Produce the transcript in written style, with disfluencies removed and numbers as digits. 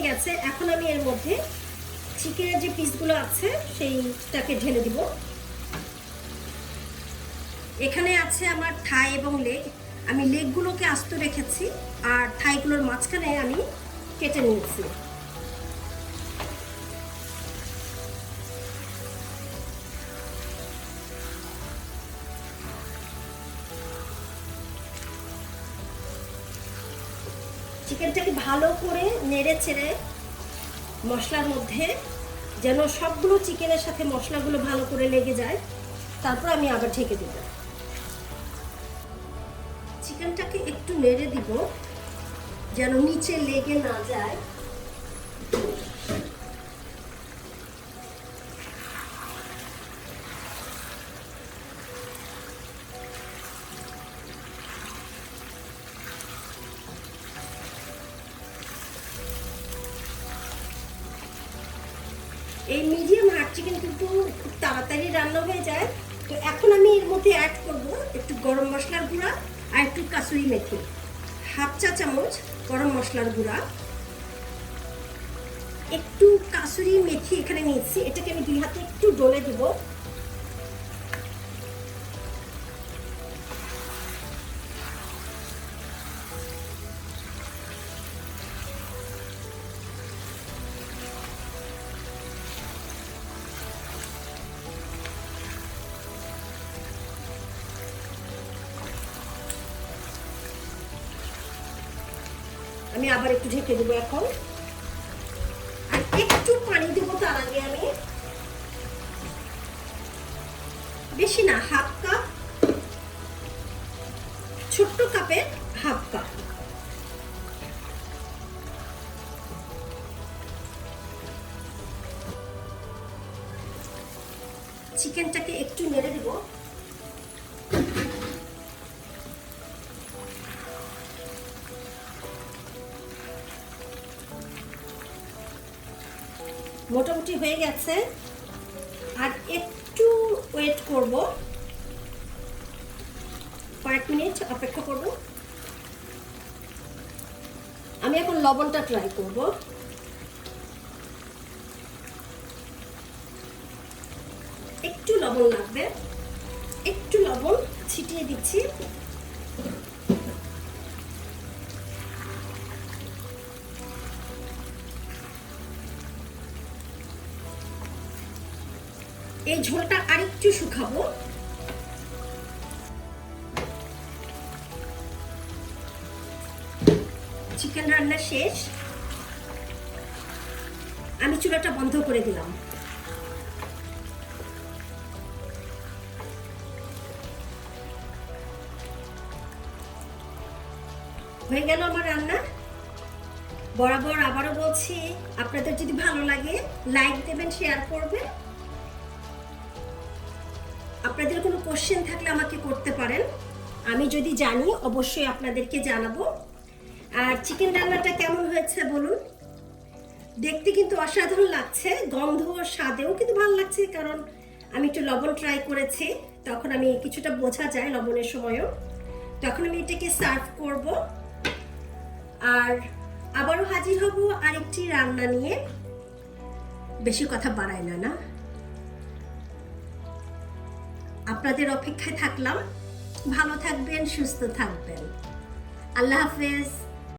হয়ে গেছে। এখন আমি এর মধ্যে চিকেনের যে পিসগুলো আছে সেইটাকে ঢেলে দিব। এখানে আছে আমার থাই এবং লেগ। আমি লেগগুলোকে আস্ত রেখেছি আর থাইগুলোর মাঝখানে আমি কেটে নিয়েছি। চিকেনটাকে ভালো করে নেড়ে চেড়ে মশলার মধ্যে যেন সবগুলো চিকেনের সাথে মশলাগুলো ভালো করে লেগে যায়, তারপর আমি আবার ঢেকে দেব। চিকেনটাকে একটু নেড়ে দিব যেন নিচে লেগে না যায়। এই মিডিয়াম হার্ড চিকেন কিন্তু খুব তাড়াতাড়ি রান্না হয়ে যায়। তো এখন আমি এর মধ্যে অ্যাড করব একটু গরম মশলার গুঁড়া আর একটু কাসুরি মেথি, হাফ চা চামচ গরম মশলার গুঁড়া, একটু কাসুরি মেথি এখানে নিয়েছি, এটাকে আমি 2 হাতে একটু ডলে দিব। আমি আবার একটু ঢেকে দেবো এখন, আর একটু পানি দেবো তার আগে। আমি বেশি না, হাফ কাপ, ছোট্ট কাপের হাফ কাপ। চিকেনটাকে একটু নেড়ে দেবো। মোটামুটি হয়ে গেছে, আর একটু ওয়েট করব, কয়েক মিনিট অপেক্ষা করব। আমি এখন লবণটা ট্রাই করব। একটু লবণ লাগবে, একটু লবণ ছিটিয়ে দিচ্ছি। এই ঝোলটা আরেকটু শুকাবো। চিকেন রান্না শেষ, আমি চুলাটা বন্ধ করে দিলাম। হয়ে গেল আমার রান্না। বরাবর আবারও বলছি, আপনাদের যদি ভালো লাগে লাইক দেবেন, শেয়ার করবেন। আপনাদের কোনো কোশ্চেন থাকলে আমাকে করতে পারেন, আমি যদি জানি অবশ্যই আপনাদেরকে জানাবো। আর চিকেন রান্নাটা কেমন হয়েছে বলুন। দেখতে কিন্তু অসাধারণ লাগছে, গন্ধ স্বাদেও কিন্তু ভালো লাগছে, কারণ আমি একটু লবণ ট্রাই করেছি, তখন আমি কিছুটা বোঝা যায় লবণের সময়ও। তখন আমি এটাকে সার্ভ করব, আর আবারও হাজির হব আরেকটি রান্না নিয়ে। বেশি কথা বাড়াই না, আপনাদের অপেক্ষায় থাকলাম। ভালো থাকবেন, সুস্থ থাকবেন। আল্লাহ হাফেজ।